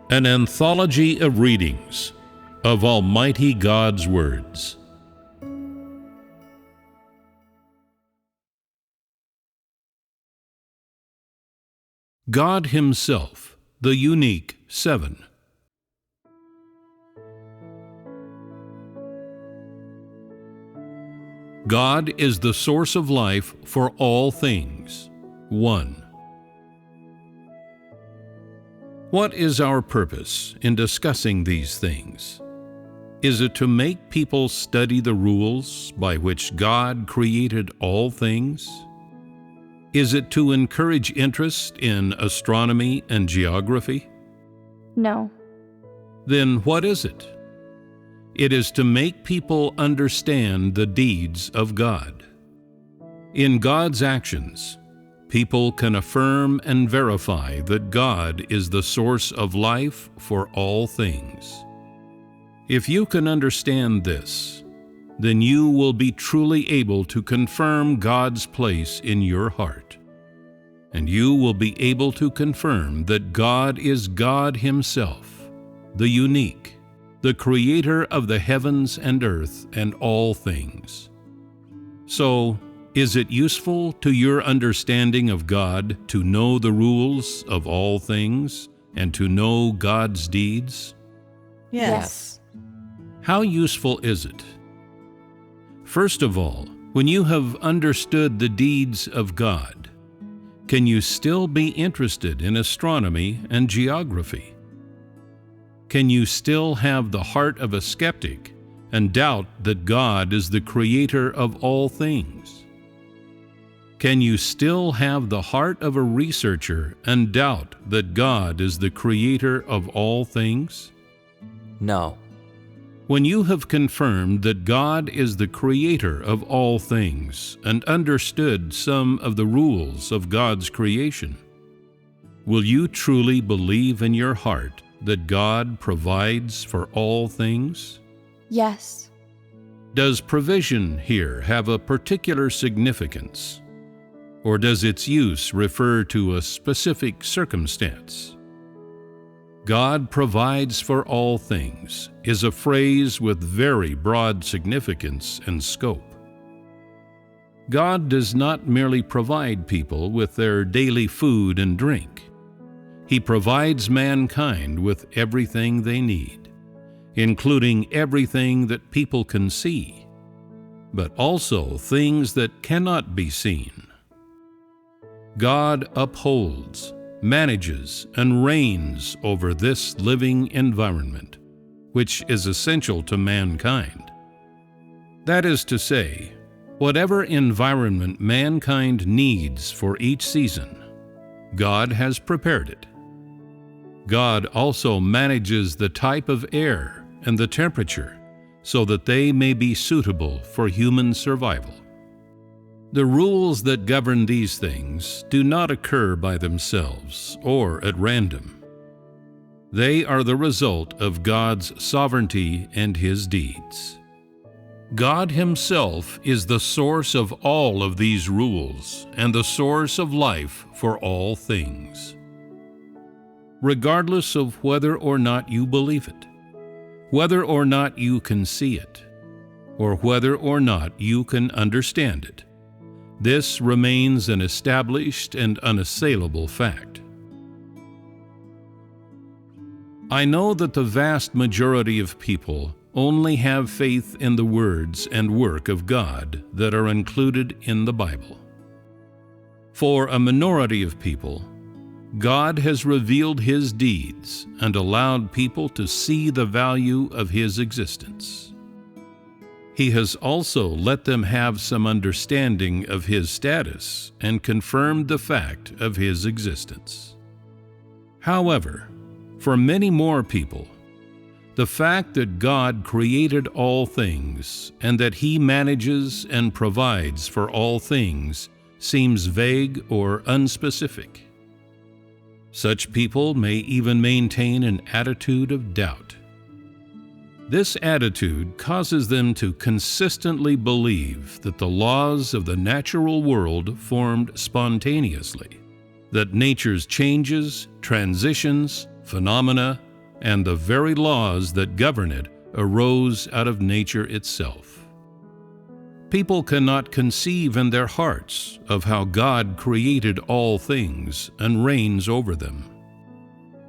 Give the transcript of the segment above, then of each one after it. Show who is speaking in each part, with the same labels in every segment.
Speaker 1: An anthology of readings of Almighty God's words. God Himself, the unique VII. God is the source of life for all things. 1. What is our purpose in discussing these things? Is it to make people study the rules by which God created all things? Is it to encourage interest in astronomy and geography?
Speaker 2: No.
Speaker 1: Then what is it? It is to make people understand the deeds of God. In God's actions, people can affirm and verify that God is the source of life for all things. If you can understand this, then you will be truly able to confirm God's place in your heart. And you will be able to confirm that God is God Himself, the unique, the Creator of the heavens and earth and all things. So, is it useful to your understanding of God to know the rules of all things and to know God's deeds?
Speaker 2: Yes.
Speaker 1: How useful is it? First of all, when you have understood the deeds of God, can you still be interested in astronomy and geography? Can you still have the heart of a skeptic and doubt that God is the Creator of all things? Can you still have the heart of a researcher and doubt that God is the Creator of all things?
Speaker 3: No.
Speaker 1: When you have confirmed that God is the Creator of all things and understood some of the rules of God's creation, will you truly believe in your heart that God provides for all things?
Speaker 2: Yes.
Speaker 1: Does provision here have a particular significance? Or does its use refer to a specific circumstance? God provides for all things is a phrase with very broad significance and scope. God does not merely provide people with their daily food and drink. He provides mankind with everything they need, including everything that people can see, but also things that cannot be seen. God upholds, manages, and reigns over this living environment, which is essential to mankind. That is to say, whatever environment mankind needs for each season, God has prepared it. God also manages the type of air and the temperature so that they may be suitable for human survival. The rules that govern these things do not occur by themselves or at random. They are the result of God's sovereignty and His deeds. God Himself is the source of all of these rules and the source of life for all things. Regardless of whether or not you believe it, whether or not you can see it, or whether or not you can understand it, this remains an established and unassailable fact. I know that the vast majority of people only have faith in the words and work of God that are included in the Bible. For a minority of people, God has revealed His deeds and allowed people to see the value of His existence. He has also let them have some understanding of His status and confirmed the fact of His existence. However, for many more people, the fact that God created all things and that He manages and provides for all things seems vague or unspecific. Such people may even maintain an attitude of doubt. This attitude causes them to consistently believe that the laws of the natural world formed spontaneously, that nature's changes, transitions, phenomena, and the very laws that govern it arose out of nature itself. People cannot conceive in their hearts of how God created all things and reigns over them.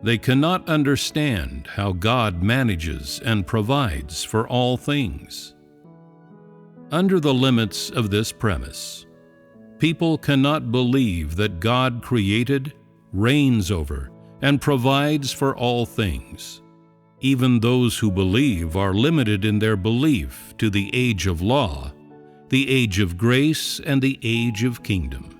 Speaker 1: They cannot understand how God manages and provides for all things. Under the limits of this premise, people cannot believe that God created, reigns over, and provides for all things. Even those who believe are limited in their belief to the age of law, the age of grace, and the age of kingdom.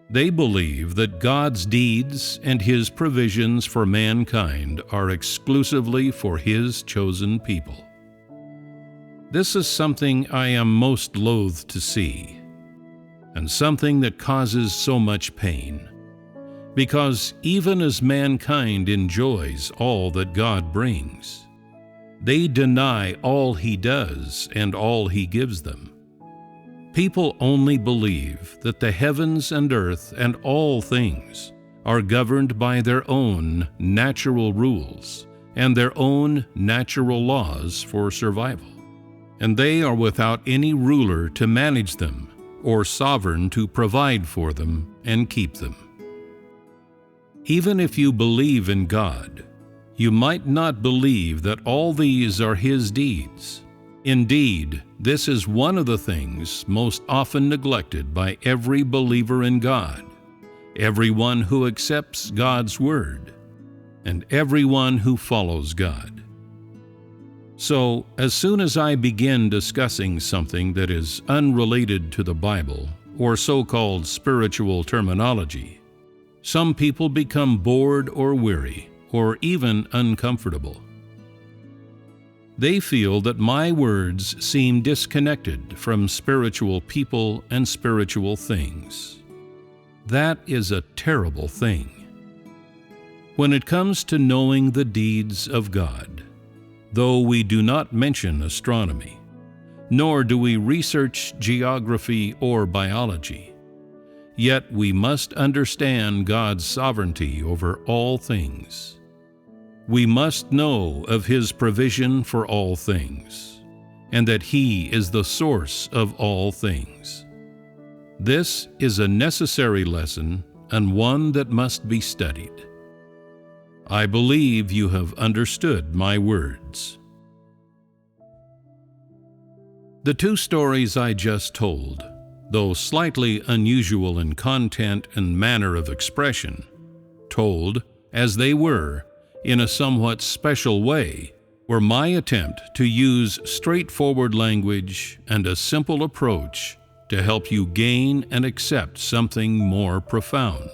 Speaker 1: They believe that God's deeds and His provisions for mankind are exclusively for His chosen people. This is something I am most loath to see, and something that causes so much pain, because even as mankind enjoys all that God brings, they deny all He does and all He gives them. People only believe that the heavens and earth and all things are governed by their own natural rules and their own natural laws for survival, and they are without any ruler to manage them or sovereign to provide for them and keep them. Even if you believe in God, you might not believe that all these are His deeds. Indeed, this is one of the things most often neglected by every believer in God, everyone who accepts God's word, and everyone who follows God. So, as soon as I begin discussing something that is unrelated to the Bible or so-called spiritual terminology, some people become bored or weary or even uncomfortable. They feel that my words seem disconnected from spiritual people and spiritual things. That is a terrible thing. When it comes to knowing the deeds of God, though we do not mention astronomy, nor do we research geography or biology, yet we must understand God's sovereignty over all things. We must know of His provision for all things, and that He is the source of all things. This is a necessary lesson and one that must be studied. I believe you have understood my words. The two stories I just told, though slightly unusual in content and manner of expression, told, as they were, in a somewhat special way, were my attempt to use straightforward language and a simple approach to help you gain and accept something more profound.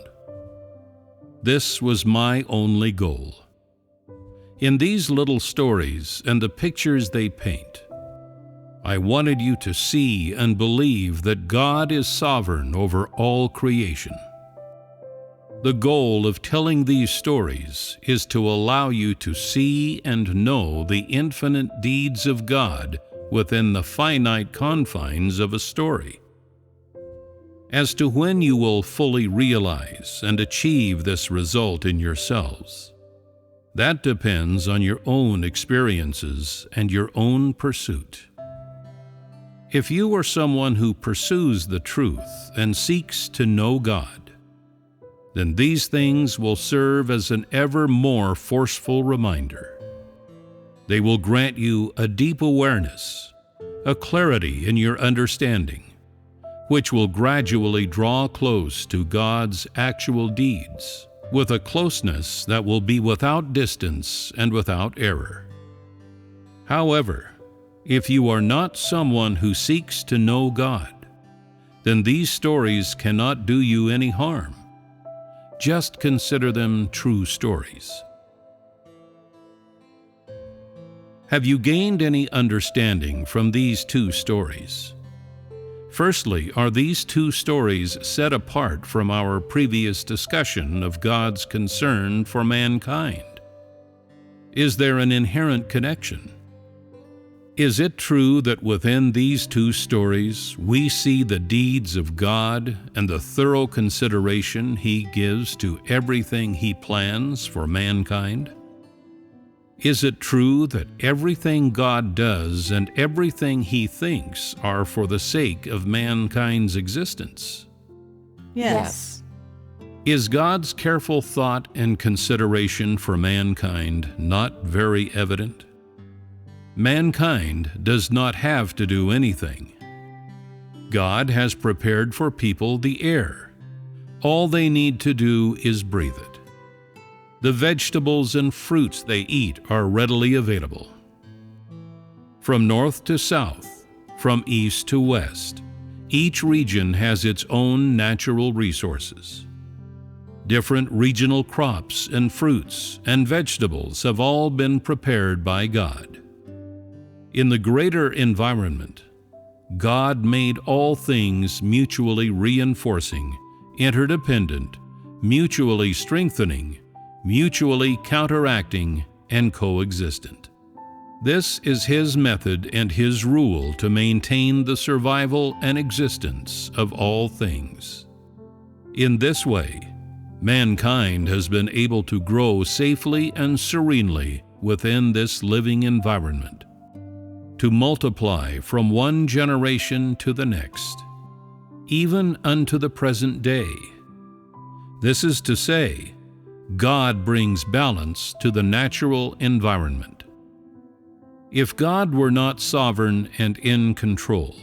Speaker 1: This was my only goal. In these little stories and the pictures they paint, I wanted you to see and believe that God is sovereign over all creation. The goal of telling these stories is to allow you to see and know the infinite deeds of God within the finite confines of a story. As to when you will fully realize and achieve this result in yourselves, that depends on your own experiences and your own pursuit. If you are someone who pursues the truth and seeks to know God, then these things will serve as an ever more forceful reminder. They will grant you a deep awareness, a clarity in your understanding, which will gradually draw close to God's actual deeds, with a closeness that will be without distance and without error. However, if you are not someone who seeks to know God, then these stories cannot do you any harm. Just consider them true stories. Have you gained any understanding from these two stories? Firstly, are these two stories set apart from our previous discussion of God's concern for mankind? Is there an inherent connection? Is it true that within these two stories we see the deeds of God and the thorough consideration He gives to everything He plans for mankind? Is it true that everything God does and everything He thinks are for the sake of mankind's existence?
Speaker 2: Yes.
Speaker 1: Is God's careful thought and consideration for mankind not very evident? Mankind does not have to do anything. God has prepared for people the air. All they need to do is breathe it. The vegetables and fruits they eat are readily available. From north to south, from east to west, each region has its own natural resources. Different regional crops and fruits and vegetables have all been prepared by God. In the greater environment, God made all things mutually reinforcing, interdependent, mutually strengthening, mutually counteracting, and coexistent. This is His method and His rule to maintain the survival and existence of all things. In this way, mankind has been able to grow safely and serenely within this living environment, to multiply from one generation to the next, even unto the present day. This is to say, God brings balance to the natural environment. If God were not sovereign and in control,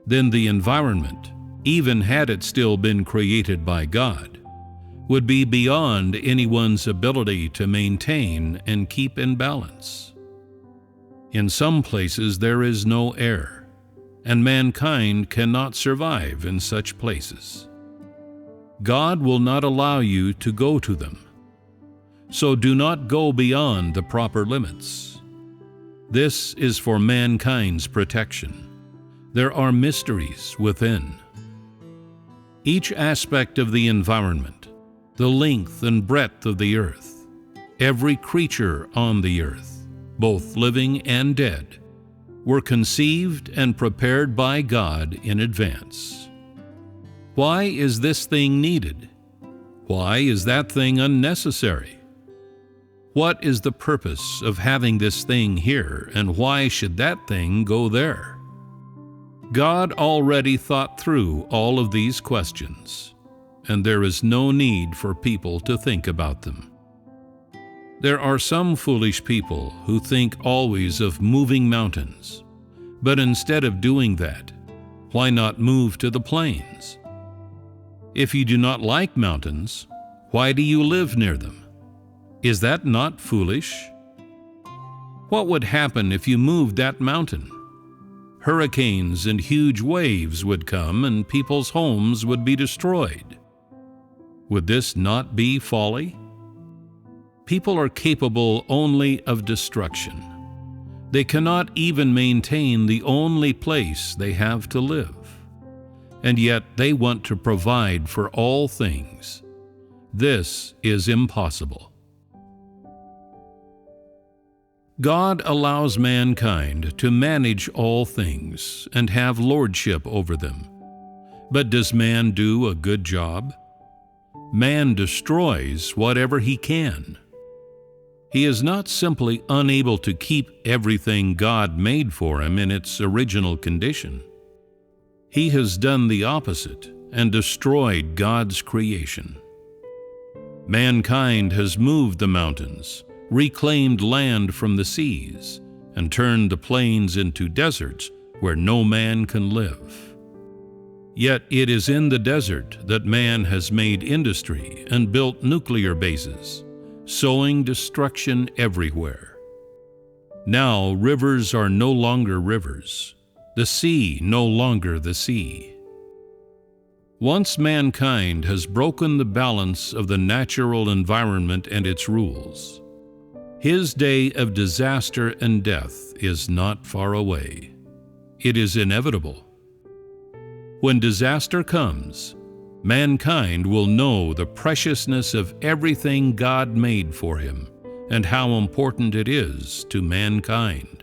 Speaker 1: then the environment, even had it still been created by God, would be beyond anyone's ability to maintain and keep in balance. In some places there is no air, and mankind cannot survive in such places. God will not allow you to go to them. So do not go beyond the proper limits. This is for mankind's protection. There are mysteries within. Each aspect of the environment, the length and breadth of the earth, every creature on the earth, both living and dead, were conceived and prepared by God in advance. Why is this thing needed? Why is that thing unnecessary? What is the purpose of having this thing here, and why should that thing go there? God already thought through all of these questions, and there is no need for people to think about them. There are some foolish people who think always of moving mountains, but instead of doing that, why not move to the plains? If you do not like mountains, why do you live near them? Is that not foolish? What would happen if you moved that mountain? Hurricanes and huge waves would come, and people's homes would be destroyed. Would this not be folly? People are capable only of destruction. They cannot even maintain the only place they have to live. And yet they want to provide for all things. This is impossible. God allows mankind to manage all things and have lordship over them. But does man do a good job? Man destroys whatever he can. He is not simply unable to keep everything God made for him in its original condition. He has done the opposite and destroyed God's creation. Mankind has moved the mountains, reclaimed land from the seas, and turned the plains into deserts where no man can live. Yet it is in the desert that man has made industry and built nuclear bases, sowing destruction everywhere. Now rivers are no longer rivers, the sea no longer the sea. Once mankind has broken the balance of the natural environment and its rules, his day of disaster and death is not far away. It is inevitable. When disaster comes, mankind will know the preciousness of everything God made for him and how important it is to mankind.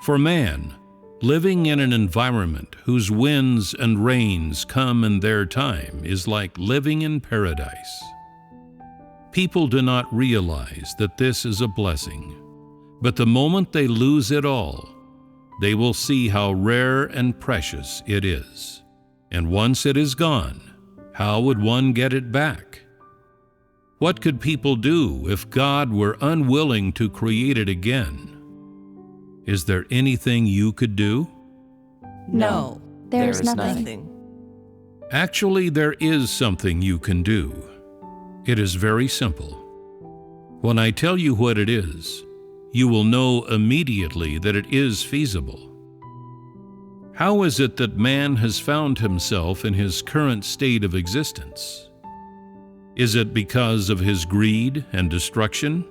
Speaker 1: For man, living in an environment whose winds and rains come in their time is like living in paradise. People do not realize that this is a blessing, but the moment they lose it all, they will see how rare and precious it is. And once it is gone, how would one get it back? What could people do if God were unwilling to create it again? Is there anything you could do?
Speaker 2: No.
Speaker 3: There is nothing.
Speaker 1: Actually, there is something you can do. It is very simple. When I tell you what it is, you will know immediately that it is feasible. How is it that man has found himself in his current state of existence? Is it because of his greed and destruction?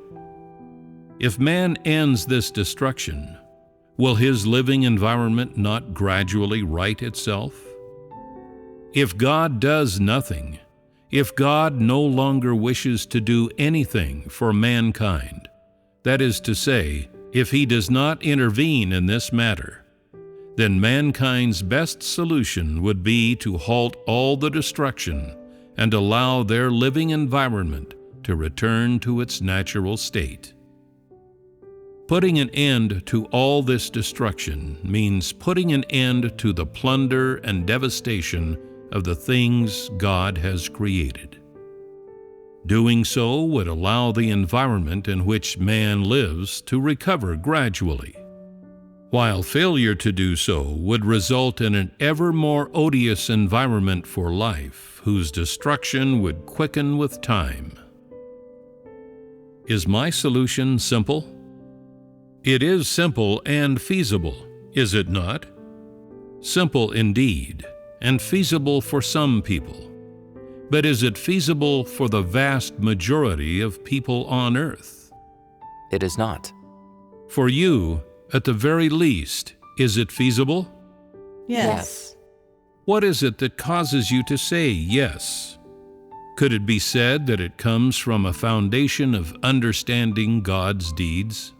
Speaker 1: If man ends this destruction, will his living environment not gradually right itself? If God does nothing, if God no longer wishes to do anything for mankind, that is to say, if he does not intervene in this matter, then mankind's best solution would be to halt all the destruction and allow their living environment to return to its natural state. Putting an end to all this destruction means putting an end to the plunder and devastation of the things God has created. Doing so would allow the environment in which man lives to recover gradually, while failure to do so would result in an ever more odious environment for life, whose destruction would quicken with time. Is my solution simple? It is simple and feasible, is it not? Simple indeed, and feasible for some people. But is it feasible for the vast majority of people on earth?
Speaker 3: It is not.
Speaker 1: For you, at the very least, is it feasible?
Speaker 2: Yes.
Speaker 1: What is it that causes you to say yes? Could it be said that it comes from a foundation of understanding God's deeds?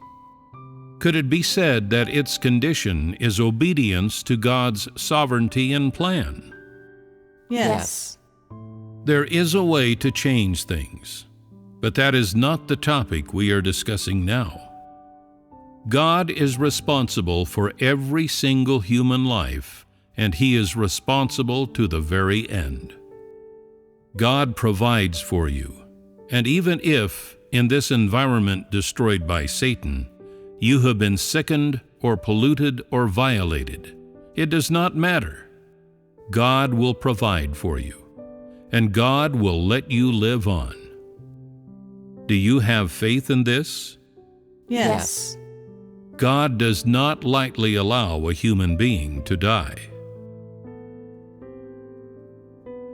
Speaker 1: Could it be said that its condition is obedience to God's sovereignty and plan?
Speaker 2: Yes.
Speaker 1: There is a way to change things, but that is not the topic we are discussing now. God is responsible for every single human life, and He is responsible to the very end. God provides for you, and even if, in this environment destroyed by Satan, you have been sickened or polluted or violated, it does not matter. God will provide for you, and God will let you live on. Do you have faith in this?
Speaker 2: Yes.
Speaker 1: God does not lightly allow a human being to die.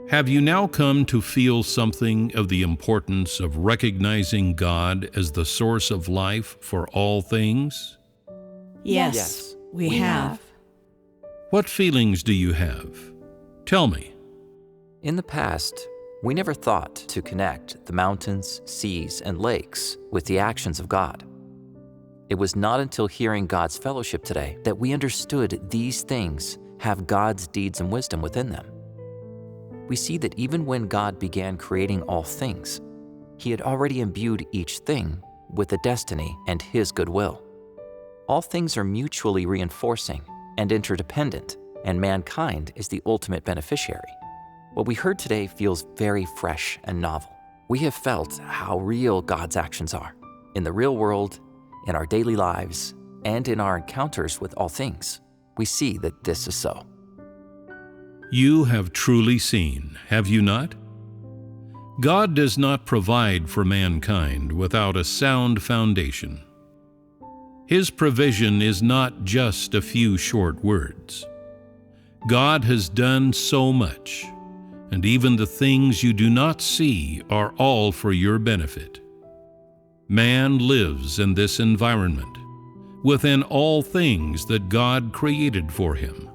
Speaker 1: Have you now come to feel something of the importance of recognizing God as the source of life for all things?
Speaker 2: Yes, we have.
Speaker 1: What feelings do you have? Tell me.
Speaker 3: In the past, we never thought to connect the mountains, seas, and lakes with the actions of God. It was not until hearing God's fellowship today that we understood these things have God's deeds and wisdom within them. We see that even when God began creating all things, He had already imbued each thing with a destiny and His goodwill. All things are mutually reinforcing and interdependent, and mankind is the ultimate beneficiary. What we heard today feels very fresh and novel. We have felt how real God's actions are in the real world, in our daily lives, and in our encounters with all things. We see that this is so.
Speaker 1: You have truly seen, have you not? God does not provide for mankind without a sound foundation. His provision is not just a few short words. God has done so much, and even the things you do not see are all for your benefit. Man lives in this environment, within all things that God created for him,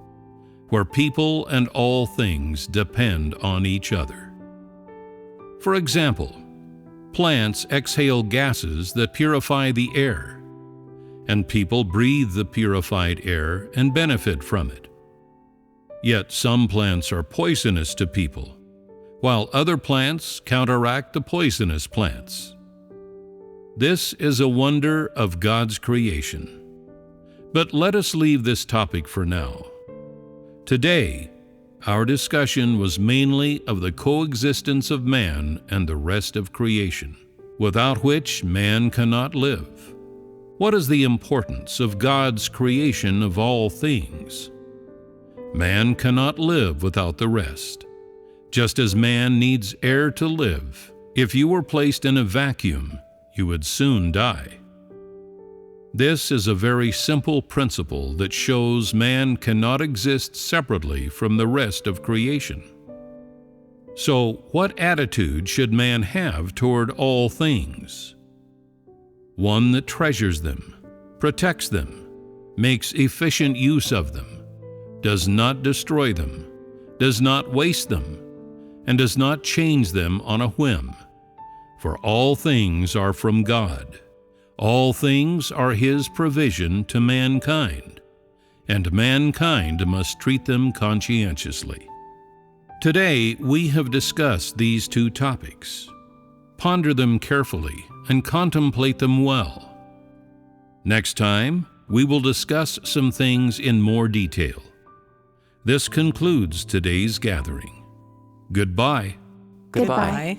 Speaker 1: where people and all things depend on each other. For example, plants exhale gases that purify the air, and people breathe the purified air and benefit from it. Yet some plants are poisonous to people, while other plants counteract the poisonous plants. This is a wonder of God's creation. But let us leave this topic for now. Today, our discussion was mainly of the coexistence of man and the rest of creation, without which man cannot live. What is the importance of God's creation of all things? Man cannot live without the rest, just as man needs air to live. If you were placed in a vacuum, you would soon die. This is a very simple principle that shows man cannot exist separately from the rest of creation. So, what attitude should man have toward all things? One that treasures them, protects them, makes efficient use of them, does not destroy them, does not waste them, and does not change them on a whim. For all things are from God. All things are His provision to mankind, and mankind must treat them conscientiously. Today, we have discussed these two topics. Ponder them carefully and contemplate them well. Next time, we will discuss some things in more detail. This concludes today's gathering. Goodbye.
Speaker 3: Goodbye.